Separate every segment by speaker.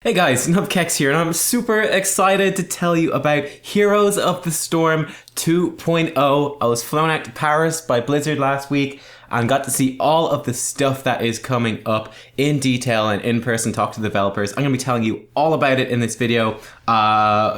Speaker 1: Hey guys, Nubkeks here, and I'm super excited to tell you about Heroes of the Storm 2.0. I was flown out to Paris by Blizzard last week and got to see all of the stuff that is coming up in detail and in person, talk to the developers. I'm going to be telling you all about it in this video.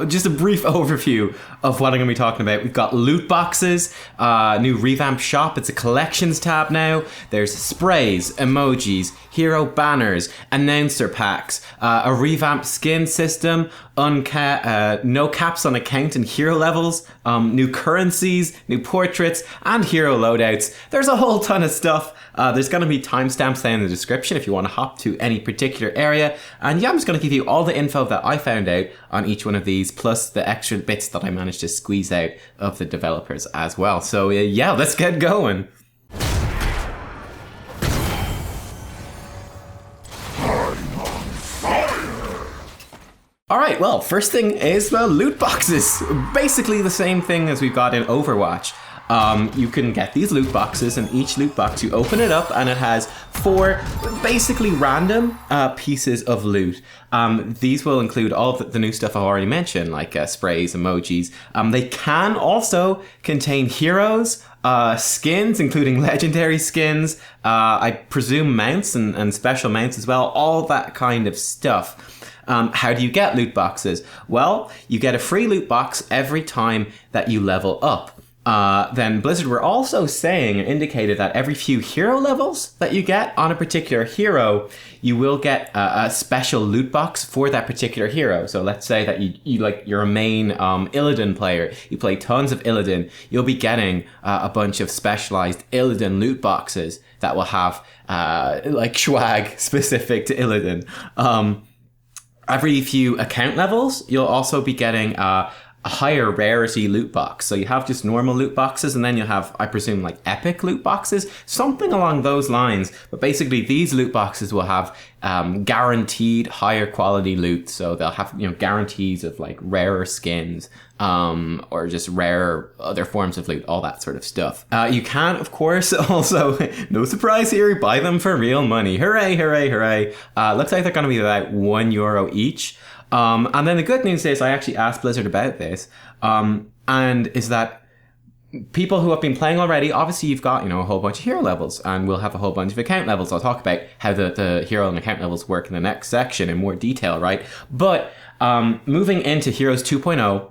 Speaker 1: Just a brief overview of what I'm going to be talking about. We've got loot boxes, new revamped shop. It's a collections tab now. There's sprays, emojis, hero banners, announcer packs, a revamped skin system, no caps on account and hero levels, new currencies, new portraits, and hero loadouts. There's a whole ton of stuff. There's going to be timestamps down in the description if you want to hop to any particular area. And yeah, I'm just going to give you all the info that I found out on each one of these, plus the extra bits that I managed to squeeze out of the developers as well. So yeah, let's get going. Alright, well, first thing is loot boxes. Basically the same thing as we've got in Overwatch. You can get these loot boxes, and each loot box, you open it up and it has 4 basically random pieces of loot. These will include all the new stuff I've already mentioned, like sprays, emojis. They can also contain heroes, skins, including legendary skins, I presume mounts and special mounts as well, all that kind of stuff. How do you get loot boxes? Well, you get a free loot box every time that you level up. Then Blizzard were also saying and indicated that every few hero levels that you get on a particular hero, you will get a special loot box for that particular hero. So let's say that you're a main Illidan player, you play tons of Illidan, you'll be getting a bunch of specialized Illidan loot boxes that will have like swag specific to Illidan. Every few account levels, you'll also be getting a higher rarity loot box. So you have just normal loot boxes, and then you'll have, I presume, like epic loot boxes, something along those lines. But basically these loot boxes will have guaranteed higher quality loot. So they'll have, guarantees of like rarer skins, or just rare other forms of loot, all that sort of stuff. You can, of course, also, no surprise here, buy them for real money. Hooray, hooray, hooray. Looks like they're going to be about €1 each. And then the good news is I actually asked Blizzard about this, and is that people who have been playing already, obviously you've got, a whole bunch of hero levels, and we'll have a whole bunch of account levels. I'll talk about how the hero and account levels work in the next section in more detail, right? But moving into Heroes 2.0,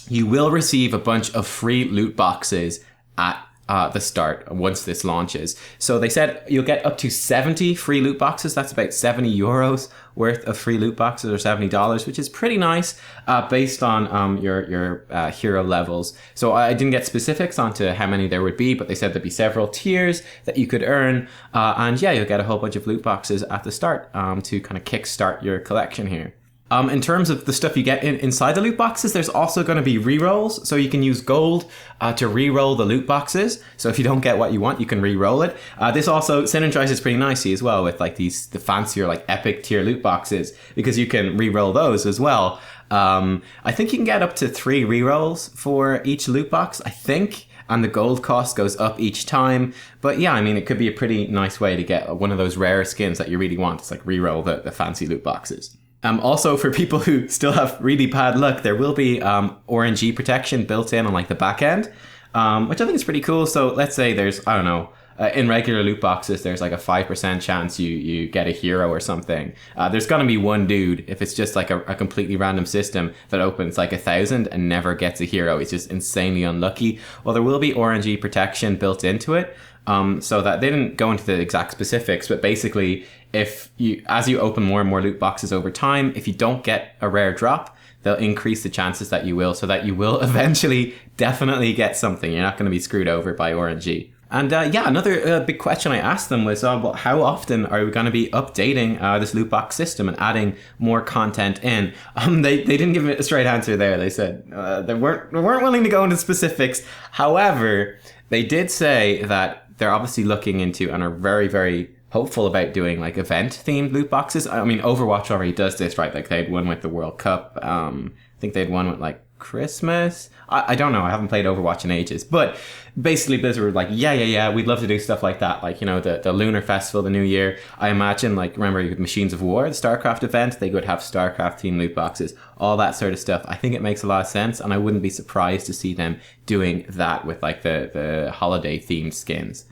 Speaker 1: you will receive a bunch of free loot boxes at the start once this launches. So they said you'll get up to 70 free loot boxes. That's about €70 worth of free loot boxes, or $70, which is pretty nice based on your hero levels. So I didn't get specifics onto how many there would be, but they said there'd be several tiers that you could earn. And yeah, you'll get a whole bunch of loot boxes at the start to kind of kickstart your collection here. In terms of the stuff you get inside the loot boxes, there's also going to be rerolls. So you can use gold to reroll the loot boxes. So if you don't get what you want, you can reroll it. This also synergizes pretty nicely as well with like the fancier, like epic tier loot boxes, because you can reroll those as well. I think you can get up to 3 rerolls for each loot box, I think. And the gold cost goes up each time. But yeah, I mean, it could be a pretty nice way to get one of those rare skins that you really want. It's like reroll the fancy loot boxes. Also, for people who still have really bad luck, there will be RNG protection built in on like the back end, which I think is pretty cool. So let's say there's, I don't know, in regular loot boxes, there's like a 5% chance you get a hero or something. There's going to be one dude, if it's just like a completely random system, that opens like 1,000 and never gets a hero. He's just insanely unlucky. Well, there will be RNG protection built into it. So that they didn't go into the exact specifics, but basically, as you open more and more loot boxes over time, if you don't get a rare drop, they'll increase the chances that you will, so that you will eventually definitely get something. You're not going to be screwed over by RNG. And yeah, another big question I asked them was, well, how often are we going to be updating this loot box system and adding more content in? They didn't give me a straight answer there. They said they weren't willing to go into specifics. However, they did say that they're obviously looking into and are very, very hopeful about doing like event-themed loot boxes. I mean, Overwatch already does this, right? Like they had one with the World Cup. I think they had one with like Christmas. I don't know. I haven't played Overwatch in ages. But basically Blizzard were like, yeah, we'd love to do stuff like that. Like, the Lunar Festival, the New Year. I imagine, like, remember you had Machines of War, the StarCraft event? They would have StarCraft themed loot boxes, all that sort of stuff. I think it makes a lot of sense, and I wouldn't be surprised to see them doing that with, like, the holiday themed skins.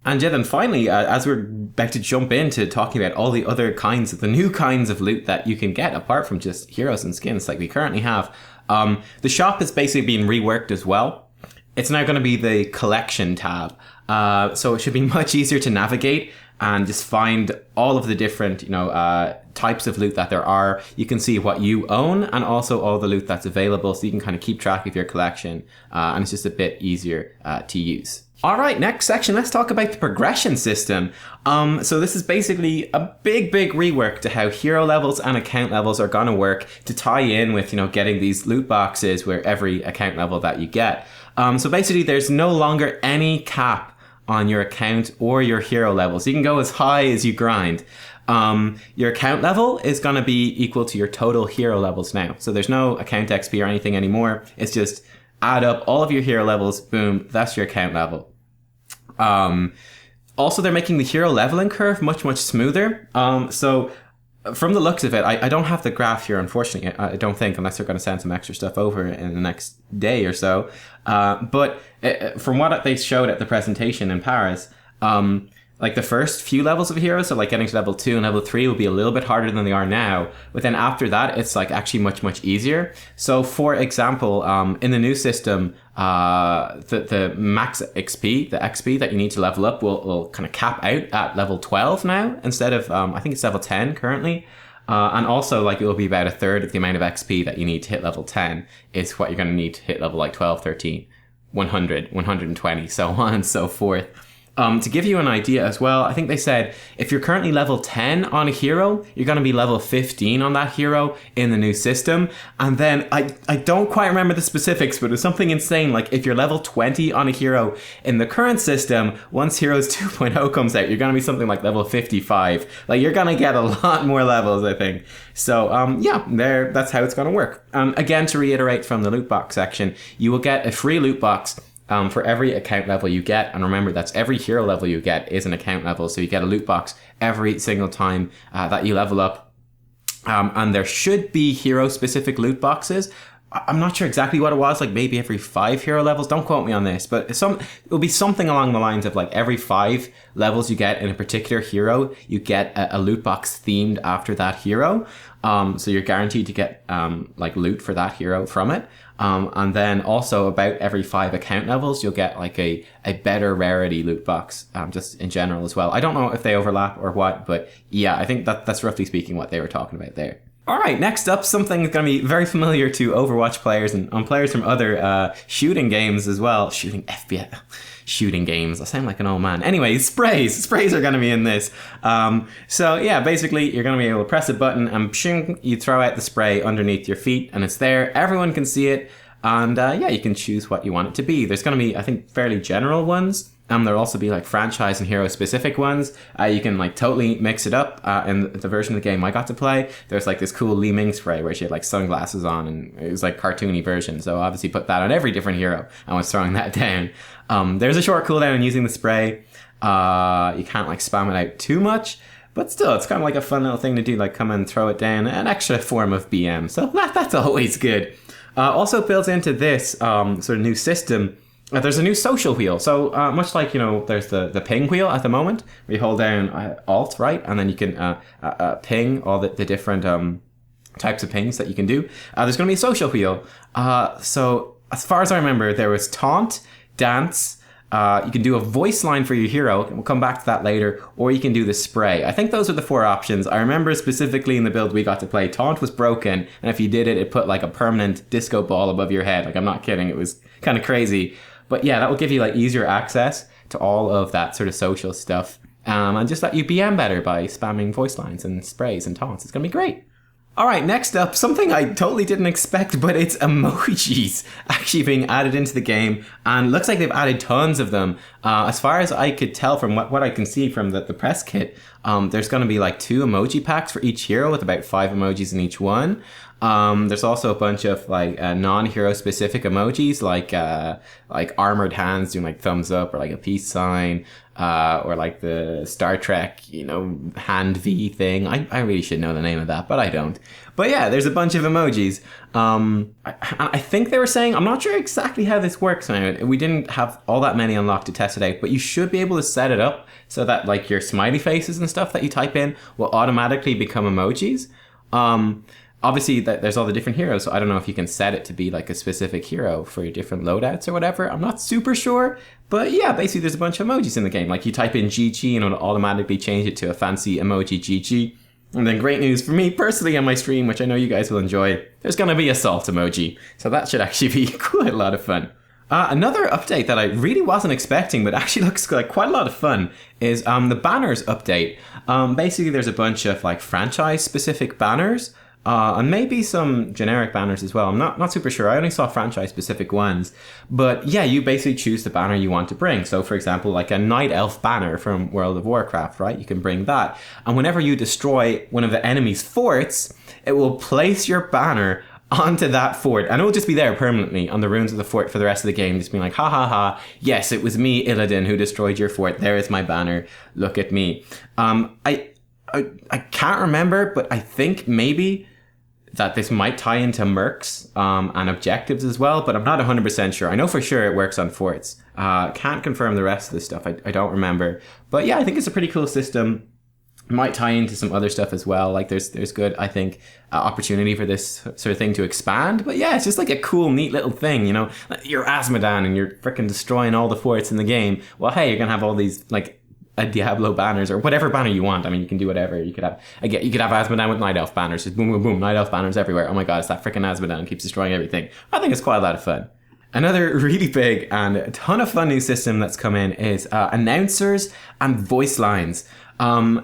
Speaker 1: And yeah, then finally, as we're about to jump into talking about all the other kinds of the new kinds of loot that you can get apart from just heroes and skins like we currently have, the shop is basically being reworked as well. It's now going to be the collection tab. So it should be much easier to navigate and just find all of the different, types of loot that there are. You can see what you own and also all the loot that's available, so you can kind of keep track of your collection. And it's just a bit easier to use. All right, next section, let's talk about the progression system. So this is basically a big rework to how hero levels and account levels are going to work to tie in with, getting these loot boxes where every account level that you get. So basically, there's no longer any cap on your account or your hero levels. You can go as high as you grind. Your account level is going to be equal to your total hero levels now. So there's no account XP or anything anymore. It's just add up all of your hero levels, boom, that's your account level. Also, they're making the hero leveling curve much smoother. So from the looks of it, I don't have the graph here, unfortunately. I don't think, unless they're going to send some extra stuff over in the next day or so. But from what they showed at the presentation in Paris, like the first few levels of heroes, so like getting to level 2 and level 3 will be a little bit harder than they are now. But then after that, it's like actually much easier. So for example, in the new system, the max XP, the XP that you need to level up will kind of cap out at level 12 now, instead of, I think it's level 10 currently. And also, like, it will be about a third of the amount of XP that you need to hit level 10 is what you're going to need to hit level like 12, 13, 100, 120, so on and so forth. To give you an idea as well, I think they said if you're currently level 10 on a hero, you're going to be level 15 on that hero in the new system. And then I don't quite remember the specifics, but it's something insane. Like if you're level 20 on a hero in the current system, once Heroes 2.0 comes out, you're going to be something like level 55. Like you're going to get a lot more levels, I think. So that's how it's going to work. Again, to reiterate from the loot box section, you will get a free loot box for every account level you get. And remember, that's every hero level you get is an account level. So you get a loot box every single time that you level up. And there should be hero-specific loot boxes. I'm not sure exactly what it was, like maybe every 5 hero levels. Don't quote me on this, but it'll be something along the lines of like every 5 levels you get in a particular hero, you get a loot box themed after that hero. So you're guaranteed to get like loot for that hero from it. And then also about every 5 account levels, you'll get like a better rarity loot box, just in general as well. I don't know if they overlap or what, but yeah, I think that's roughly speaking what they were talking about there. All right, next up, something that's going to be very familiar to Overwatch players and players from other shooting games as well. Shooting games. I sound like an old man. Anyway, sprays. Sprays are going to be in this. So yeah, basically, you're going to be able to press a button and pshing, you throw out the spray underneath your feet, and it's there. Everyone can see it. And you can choose what you want it to be. There's going to be, I think, fairly general ones. There'll also be like franchise and hero specific ones. You can like totally mix it up. In the version of the game I got to play, there's like this cool Li Ming spray where she had like sunglasses on, and it was like cartoony version. So obviously put that on every different hero and was throwing that down. There's a short cooldown in using the spray. You can't like spam it out too much, but still it's kind of like a fun little thing to do, like come and throw it down, an extra form of BM. So that's always good. Also built into this sort of new system, there's a new social wheel. So much like, there's the ping wheel at the moment, where you hold down Alt, right? And then you can ping all the different types of pings that you can do. There's going to be a social wheel. So as far as I remember, there was taunt, dance, you can do a voice line for your hero, and we'll come back to that later, or you can do the spray. I think those are the 4 options. I remember specifically in the build we got to play, taunt was broken, and if you did it, it put like a permanent disco ball above your head. Like, I'm not kidding, it was kind of crazy. But yeah, that will give you like easier access to all of that sort of social stuff, and just let you BM better by spamming voice lines and sprays and taunts. It's going to be great. All right, next up, something I totally didn't expect, but it's emojis actually being added into the game, and looks like they've added tons of them. As far as I could tell from what I can see from the press kit, there's going to be like 2 emoji packs for each hero with about 5 emojis in each one. There's also a bunch of like non-hero specific emojis, like armored hands doing like thumbs up or like a peace sign, or like the Star Trek, hand V thing. I really should know the name of that, but I don't. But yeah, there's a bunch of emojis. I think they were saying, I'm not sure exactly how this works now. We didn't have all that many unlocked to test it out, but you should be able to set it up so that like your smiley faces and stuff that you type in will automatically become emojis. Obviously, there's all the different heroes, so I don't know if you can set it to be like a specific hero for your different loadouts or whatever. I'm not super sure, but yeah, basically there's a bunch of emojis in the game. Like you type in GG and it'll automatically change it to a fancy emoji GG. And then great news for me personally on my stream, which I know you guys will enjoy, there's going to be a salt emoji. So that should actually be quite a lot of fun. Another update that I really wasn't expecting, but actually looks like quite a lot of fun, is the banners update. Basically, there's a bunch of like franchise-specific banners, and maybe some generic banners as well. I'm not super sure. I only saw franchise-specific ones. But yeah, you basically choose the banner you want to bring. So for example, like a Night Elf banner from World of Warcraft, right? You can bring that. And whenever you destroy one of the enemy's forts, it will place your banner onto that fort, and it will just be there permanently on the ruins of the fort for the rest of the game, just being like, ha ha ha, yes, it was me, Illidan, who destroyed your fort. There is my banner. Look at me. I can't remember, but I think maybe that this might tie into mercs and objectives as well, but I'm not 100% sure. I know for sure it works on forts. Can't confirm the rest of the stuff. I don't remember. But yeah, I think it's a pretty cool system. Might tie into some other stuff as well. Like there's good, I think, opportunity for this sort of thing to expand. But yeah, it's just like a cool, neat little thing, You're Asmodan and you're freaking destroying all the forts in the game. Well, hey, you're gonna have all these like a Diablo banners or whatever banner you want. I mean, you can do whatever. You could have Asmodan with Night Elf banners. Just boom, boom, boom, Night Elf banners everywhere. Oh my god, it's that freaking Asmodan keeps destroying everything. I think it's quite a lot of fun. Another really big and a ton of fun new system that's come in is announcers and voice lines.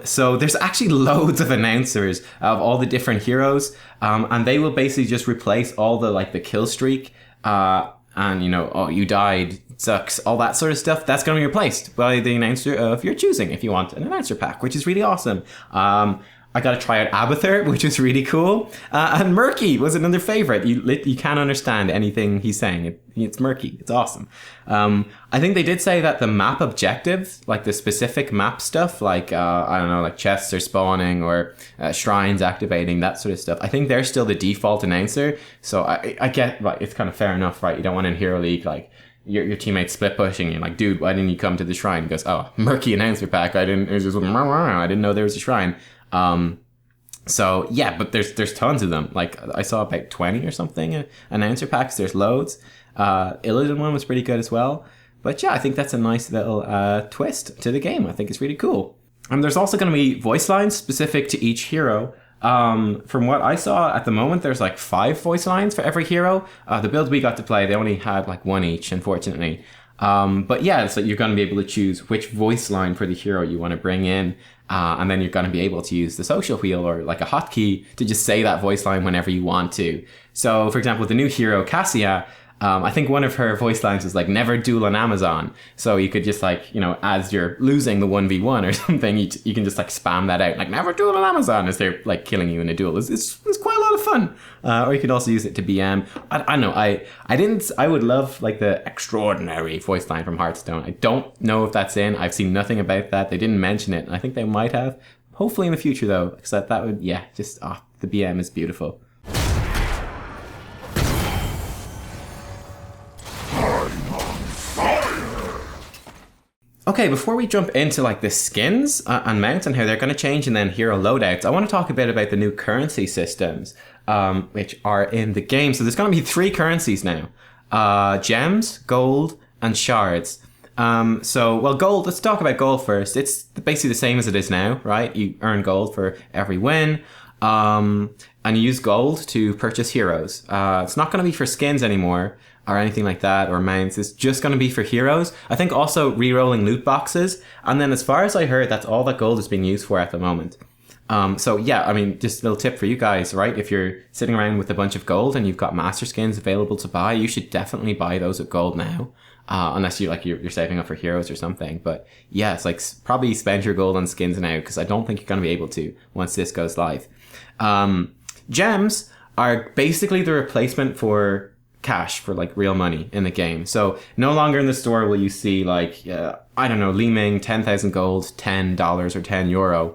Speaker 1: So there's actually loads of announcers of all the different heroes, and they will basically just replace all the kill streak, and oh, you died, sucks, all that sort of stuff. That's going to be replaced by the announcer of your choosing if you want an announcer pack, which is really awesome. I got to try out Abathur, which was really cool. And Murky was another favorite. You can't understand anything he's saying. It's murky. It's awesome. I think they did say that the map objectives, like the specific map stuff, like, I don't know, like chests are spawning or shrines activating, that sort of stuff. I think they're still the default announcer. So I get, right, it's kind of fair enough, right? You don't want in Hero League, like, your teammates split pushing you, like, dude, why didn't you come to the shrine? He goes, oh, murky announcer pack. I didn't know there was a shrine. So yeah, but there's tons of them. Like I saw about 20 or something announcer packs. There's loads. Illidan one was pretty good as well. But yeah, I think that's a nice little twist to the game. I think it's really cool. And there's also going to be voice lines specific to each hero. From what I saw at the moment, there's like 5 voice lines for every hero. The build we got to play, they only had like 1 each, unfortunately. But yeah, so you're going to be able to choose which voice line for the hero you want to bring in. And then you're going to be able to use the social wheel or like a hotkey to just say that voice line whenever you want to. So, for example, with the new hero, Cassia, I think one of her voice lines is like, never duel an Amazon. So you could just like, as you're losing the 1v1 or something, you can just like spam that out, like, never duel an Amazon as they're like killing you in a duel. It's quite a lot of fun. Or you could also use it to BM. I don't know. I would love like the extraordinary voice line from Hearthstone. I don't know if that's in. I've seen nothing about that. They didn't mention it. I think they might have. Hopefully in the future though, because that would, the BM is beautiful. Okay, before we jump into like the skins and mounts and how they're going to change and then hero loadouts, I want to talk a bit about the new currency systems, which are in the game. So there's going to be 3 currencies now, gems, gold, and shards. Gold, let's talk about gold first. It's basically the same as it is now, right? You earn gold for every win, and you use gold to purchase heroes. It's not going to be for skins anymore, or anything like that, or mounts. It's just going to be for heroes. I think also re-rolling loot boxes. And then as far as I heard, that's all that gold is being used for at the moment. So yeah, I mean, just a little tip for you guys, right? If you're sitting around with a bunch of gold and you've got master skins available to buy, you should definitely buy those with gold now. Unless you're saving up for heroes or something. But yeah, it's like probably spend your gold on skins now, because I don't think you're going to be able to once this goes live. Gems, are basically the replacement for cash, for like real money in the game. So no longer in the store will you see like, I don't know, Li Ming, 10,000 gold, $10 or €10.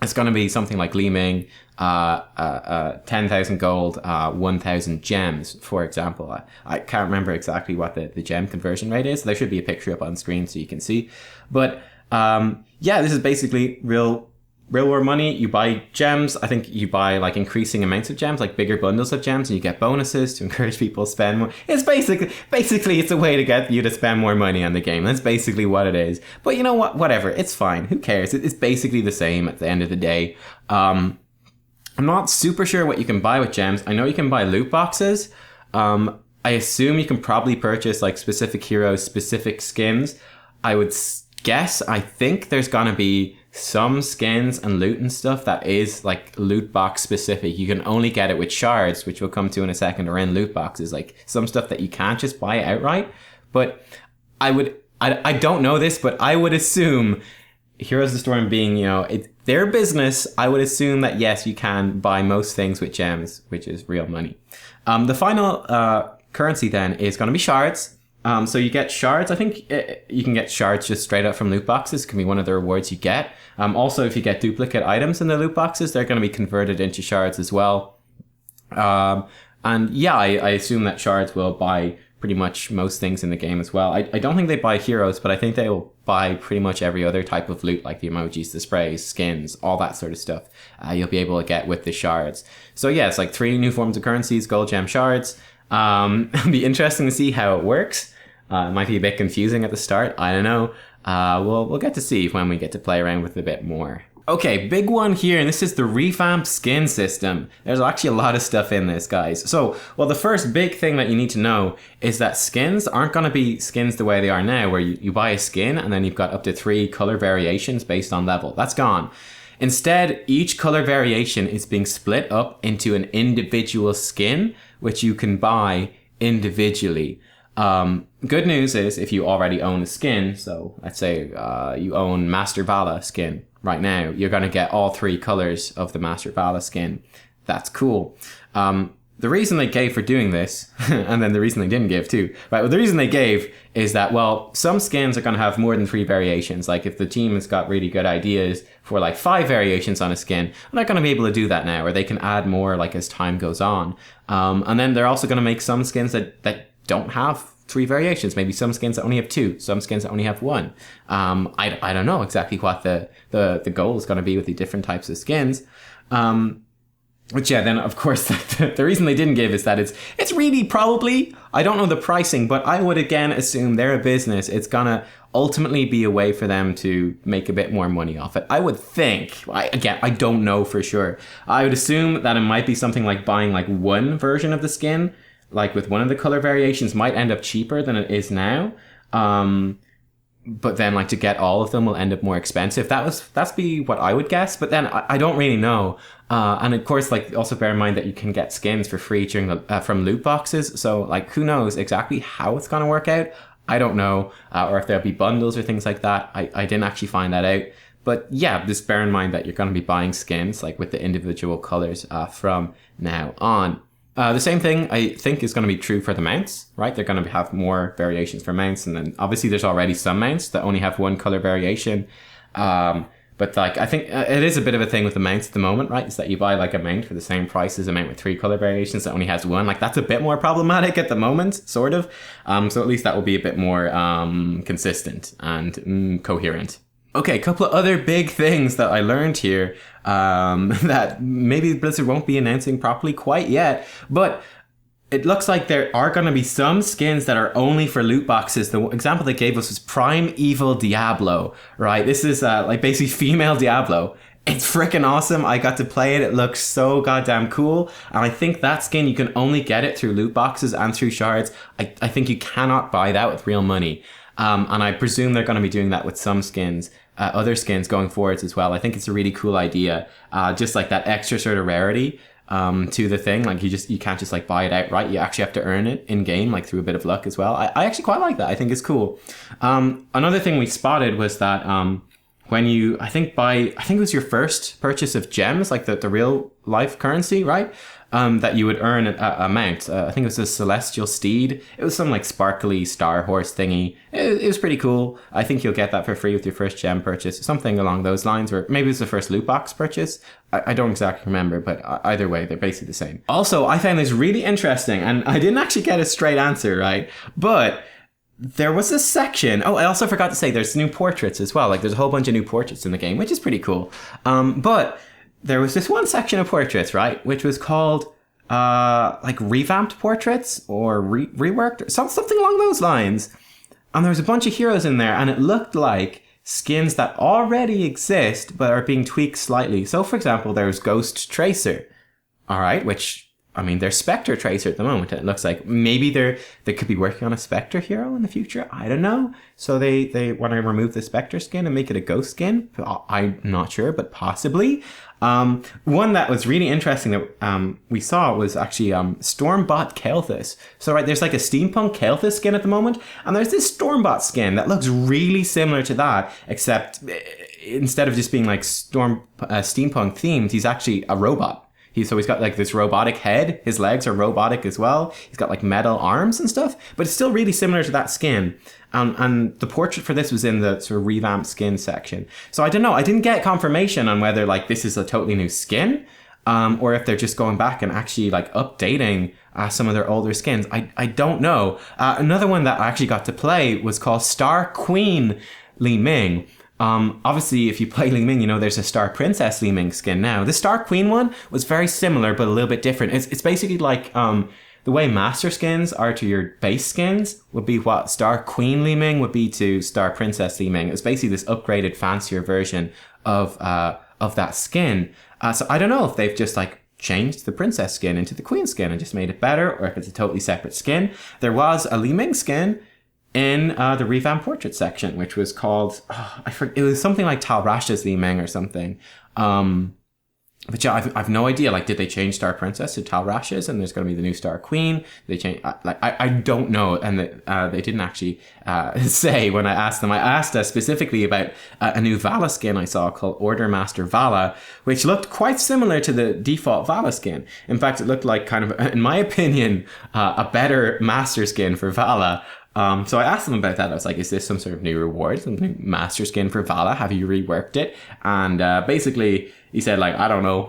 Speaker 1: It's going to be something like Li Ming, 10,000 gold, 1,000 gems, for example. I can't remember exactly what the gem conversion rate is. There should be a picture up on screen so you can see. But yeah, this is basically real world money. You buy gems. I think you buy like increasing amounts of gems, like bigger bundles of gems, and you get bonuses to encourage people to spend more. It's basically it's a way to get you to spend more money on the game. That's basically what it is. But you know what? Whatever. It's fine. Who cares? It's basically the same at the end of the day. I'm not super sure what you can buy with gems. I know you can buy loot boxes. I assume you can probably purchase like specific heroes, specific skins. I would guess, I think there's gonna be some skins and loot and stuff that is like loot box specific. You can only get it with shards, which we'll come to in a second, or in loot boxes, like some stuff that you can't just buy outright. But I don't know this, but I would assume Heroes of the Storm being, you know, it's their business, I would assume that yes, you can buy most things with gems, which is real money. The final currency then is going to be shards. So you get shards. I think you can get shards just straight up from loot boxes. It can be one of the rewards you get. Also, if you get duplicate items in the loot boxes, they're going to be converted into shards as well. And yeah, I assume that shards will buy pretty much most things in the game as well. I don't think they buy heroes, but I think they will buy pretty much every other type of loot, like the emojis, the sprays, skins, all that sort of stuff. You'll be able to get with the shards. So yeah, it's like 3 new forms of currencies, gold, gem, shards. It'll be interesting to see how it works. It might be a bit confusing at the start. I don't know. We'll get to see when we get to play around with it a bit more. Okay, big one here, and this is the revamped skin system. There's actually a lot of stuff in this, guys. So, well, the first big thing that you need to know is that skins aren't going to be skins the way they are now, where you buy a skin and then you've got up to 3 color variations based on level. That's gone. Instead, each color variation is being split up into an individual skin, which you can buy individually. Good news is if you already own a skin, so let's say you own Master Vala skin right now, you're going to get all 3 colors of the Master Vala skin. That's cool. The reason they gave for doing this, and then the reason they didn't give too, right? Well, the reason they gave is that, well, some skins are going to have more than 3 variations. Like if the team has got really good ideas for like 5 variations on a skin, they're going to be able to do that now, or they can add more like as time goes on. And then they're also going to make some skins that don't have 3 variations. Maybe some skins that only have 2, some skins that only have 1. I don't know exactly what the goal is going to be with the different types of skins. Which yeah, then of course the reason they didn't give is that it's really probably, I don't know the pricing, but I would again assume they're a business. It's gonna ultimately be a way for them to make a bit more money off it. I would think, I don't know for sure. I would assume that it might be something like buying like one version of the skin, like with one of the color variations, might end up cheaper than it is now. But then like to get all of them will end up more expensive. That's be what I would guess, but then I don't really know. And of course, like also bear in mind that you can get skins for free during from loot boxes. So like who knows exactly how it's going to work out. I don't know. Or if there'll be bundles or things like that. I didn't actually find that out. But yeah, just bear in mind that you're going to be buying skins like with the individual colors from now on. The same thing I think is going to be true for the mounts, right? They're going to have more variations for mounts, and then obviously there's already some mounts that only have 1 color variation. But like I think it is a bit of a thing with the mounts at the moment, right? Is that you buy like a mount for the same price as a mount with 3 color variations that only has 1. Like that's a bit more problematic at the moment, sort of. So at least that will be a bit more consistent and coherent. Okay, a couple of other big things that I learned here that maybe Blizzard won't be announcing properly quite yet, but it looks like there are going to be some skins that are only for loot boxes. The example they gave us was Primeval Diablo, right? This is like basically female Diablo. It's freaking awesome. I got to play it. It looks so goddamn cool. And I think that skin, you can only get it through loot boxes and through shards. I think you cannot buy that with real money. And I presume they're going to be doing that with some skins. Other skins going forwards as well. I think it's a really cool idea. Just like that extra sort of rarity to the thing. Like you can't just like buy it outright. You actually have to earn it in game, like through a bit of luck as well. I actually quite like that. I think it's cool. Another thing we spotted was that when you, I think it was your first purchase of gems, like the real life currency, right? that you would earn a mount. I think it was a celestial steed. It was some like sparkly star horse thingy. It was pretty cool. I think you'll get that for free with your first gem purchase, something along those lines, or maybe it's the first loot box purchase. I don't exactly remember, but either way, they're basically the same. Also, I found this really interesting, and I didn't actually get a straight answer, right? But there was a section. Oh, I also forgot to say there's new portraits as well. Like there's a whole bunch of new portraits in the game, which is pretty cool. But there was this one section of portraits, right, which was called like revamped portraits or reworked or something along those lines. And there was a bunch of heroes in there, and it looked like skins that already exist but are being tweaked slightly. So, for example, there's Ghost Tracer, all right, which, I mean, they're Spectre Tracer at the moment. It looks like maybe they could be working on a Spectre hero in the future. I don't know. So they want to remove the Spectre skin and make it a Ghost skin. I'm not sure, but possibly. One that was really interesting that we saw was actually Stormbot Kael'thas. So right, there's like a steampunk Kael'thas skin at the moment, and there's this Stormbot skin that looks really similar to that, except instead of just being like steampunk themed, he's actually a robot. He's got like this robotic head. His legs are robotic as well. He's got like metal arms and stuff, but it's still really similar to that skin. And the portrait for this was in the sort of revamped skin section. So I don't know. I didn't get confirmation on whether like this is a totally new skin, or if they're just going back and actually like updating some of their older skins. I don't know. Another one that I actually got to play was called Star Queen Li Ming. Obviously, if you play Li Ming, you know there's a Star Princess Li Ming skin now. The Star Queen one was very similar, but a little bit different. It's basically like the way Master skins are to your base skins would be what Star Queen Li Ming would be to Star Princess Li Ming. It's basically this upgraded, fancier version of that skin. So I don't know if they've just like changed the princess skin into the queen skin and just made it better, or if it's a totally separate skin. There was a Li Ming skin in the revamped portrait section, which was called, it was something like Tal Rasha's Li Ming or something. But yeah, I've no idea. Like, did they change Star Princess to Tal Rasha's and there's going to be the new Star Queen? They changed, I don't know. And they didn't actually say when I asked them. I asked specifically about a new Vala skin I saw called Order Master Vala, which looked quite similar to the default Vala skin. In fact, it looked like kind of, in my opinion, a better Master skin for Vala. So I asked them about that. I was like, is this some sort of new reward, some new master skin for Vala? Have you reworked it? And basically, he said, like, I don't know.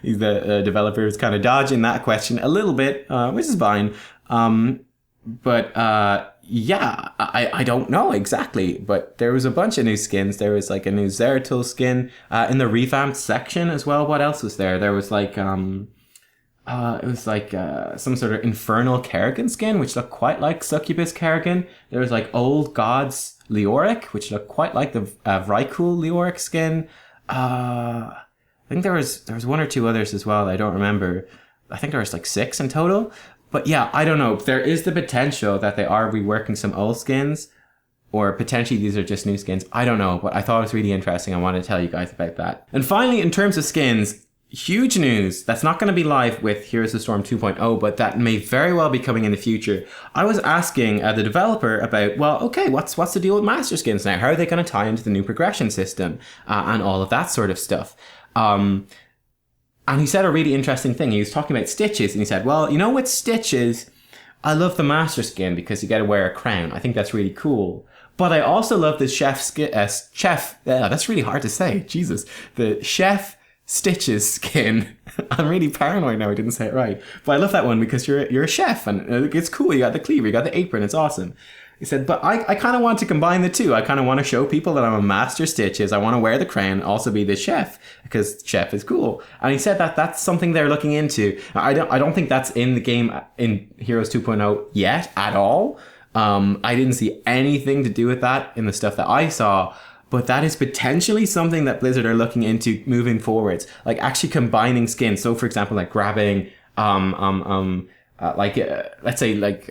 Speaker 1: The developer was kind of dodging that question a little bit, which is fine. But yeah, I don't know exactly. But there was a bunch of new skins. There was like a new Zeratul skin in the revamped section as well. What else was there? There was like... it was like some sort of infernal Kerrigan skin, which looked quite like Succubus Kerrigan. There was like Old Gods Leoric, which looked quite like the Vrykul Leoric skin. I think there was one or two others as well. I don't remember. I think there was like 6 in total. But yeah, I don't know. There is the potential that they are reworking some old skins, or potentially these are just new skins. I don't know, but I thought it was really interesting. I wanted to tell you guys about that. And finally, in terms of skins, huge news that's not going to be live with Heroes of Storm 2.0, but that may very well be coming in the future. I was asking the developer about, well, okay, what's the deal with master skins now? How are they going to tie into the new progression system and all of that sort of stuff? And he said a really interesting thing. He was talking about Stitches, and he said, well, you know, with Stitches, I love the master skin because you get to wear a crown. I think that's really cool. But I also love the that's really hard to say. Jesus. The Chef Stitches skin. I'm really paranoid now I didn't say it right. But I love that one because you're a chef and it's cool. You got the cleaver, you got the apron, it's awesome. He said, but I kind of want to combine the two. I kind of want to show people that I'm a master Stitches. I want to wear the crown, also be the chef because chef is cool. And he said that that's something they're looking into. I don't think that's in the game in Heroes 2.0 yet at all. I didn't see anything to do with that in the stuff that I saw. But that is potentially something that Blizzard are looking into moving forwards, like actually combining skins. So, for example, like grabbing, let's say like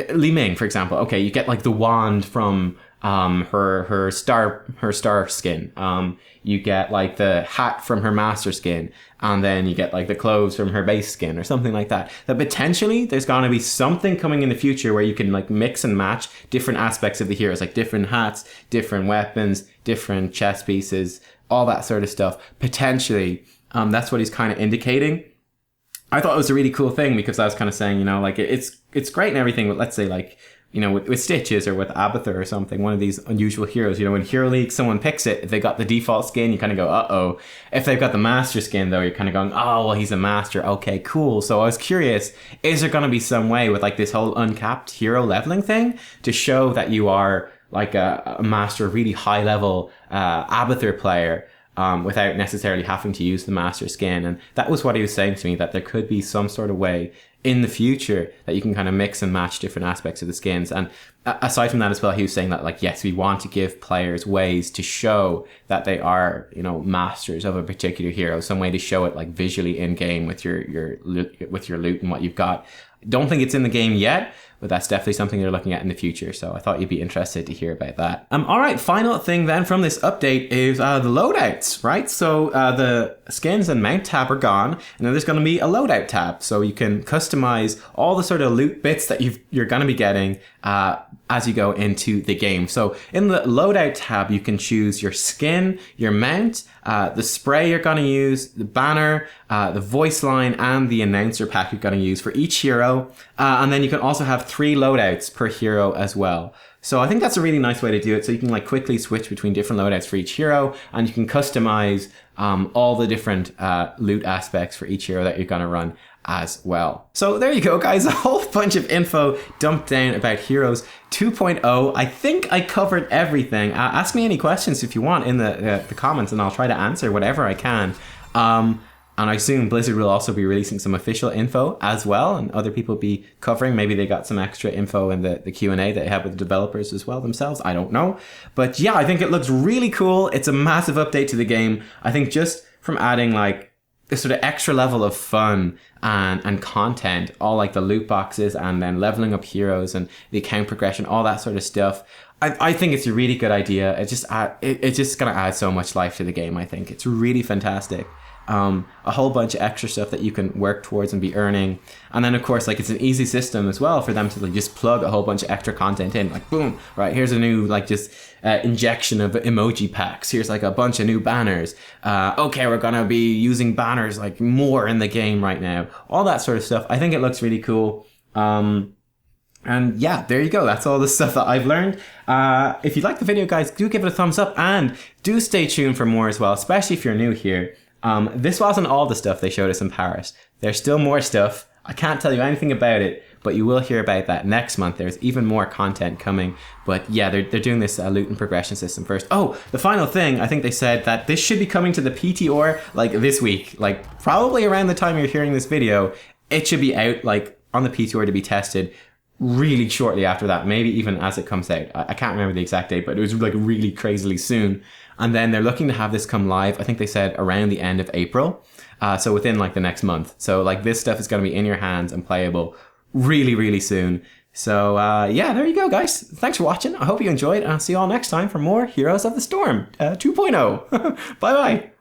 Speaker 1: Li Ming, for example. Okay, you get like the wand from her star skin. You get like the hat from her master skin, and then you get like the clothes from her base skin or something like that. That potentially there's going to be something coming in the future where you can like mix and match different aspects of the heroes, like different hats, different weapons, different chest pieces, all that sort of stuff. Potentially That's what he's kind of indicating. I thought it was a really cool thing because I was kind of saying, you know, like it's great and everything, but let's say like, you know, with Stitches or with Abathur or something, one of these unusual heroes, you know, in Hero League, someone picks it. If they got the default skin, you kind of go, uh-oh. If they've got the master skin, though, you're kind of going, oh, well, he's a master. Okay, cool. So I was curious, is there going to be some way with like this whole uncapped hero leveling thing to show that you are like a master, really high level Abathur player? Without necessarily having to use the master skin. And that was what he was saying to me, that there could be some sort of way in the future that you can kind of mix and match different aspects of the skins. And aside from that as well, he was saying that, like, yes, we want to give players ways to show that they are, you know, masters of a particular hero, some way to show it like visually in game with your loot and what you've got. Don't think it's in the game yet, but that's definitely something they're looking at in the future. So I thought you'd be interested to hear about that. All right, final thing then from this update is the loadouts, right? So the skins and mount tab are gone, and then there's going to be a loadout tab. So you can customize all the sort of loot bits that you're going to be getting as you go into the game. So in the loadout tab, you can choose your skin, your mount, the spray you're going to use, the banner, the voice line, and the announcer pack you're going to use for each hero. And then you can also have 3 loadouts per hero as well. So I think that's a really nice way to do it. So you can like quickly switch between different loadouts for each hero, and you can customize all the different loot aspects for each hero that you're going to run as well. So there you go, guys. A whole bunch of info dumped down about Heroes 2.0. I think I covered everything. Ask me any questions if you want in the comments, and I'll try to answer whatever I can. And I assume Blizzard will also be releasing some official info as well, and other people be covering. Maybe they got some extra info in the Q&A that they have with the developers as well themselves. I don't know. But yeah, I think it looks really cool. It's a massive update to the game. I think just from adding like this sort of extra level of fun and content, all like the loot boxes and then leveling up heroes and the account progression, all that sort of stuff. I think it's a really good idea. It's just going to add so much life to the game, I think. It's really fantastic. A whole bunch of extra stuff that you can work towards and be earning. And then of course, like, it's an easy system as well for them to like just plug a whole bunch of extra content in, like boom, right, here's a new like just injection of emoji packs, here's like a bunch of new banners, okay, we're gonna be using banners like more in the game right now, all that sort of stuff. I think it looks really cool. And yeah, there you go. That's all the stuff that I've learned. If you like the video, guys, do give it a thumbs up and do stay tuned for more as well, especially if you're new here. This wasn't all the stuff they showed us in Paris. There's still more stuff. I can't tell you anything about it, but you will hear about that next month. There's even more content coming. But yeah, they're doing this loot and progression system first. Oh, the final thing, I think they said that this should be coming to the PTR like this week. Like probably around the time you're hearing this video, it should be out like on the PTR to be tested really shortly after that. Maybe even as it comes out. I can't remember the exact date, but it was like really crazily soon. And then they're looking to have this come live, I think they said around the end of April. So within like the next month. So like this stuff is going to be in your hands and playable really soon. So yeah, there you go, guys. Thanks for watching. I hope you enjoyed, and I'll see you all next time for more Heroes of the Storm 2.0. Bye bye.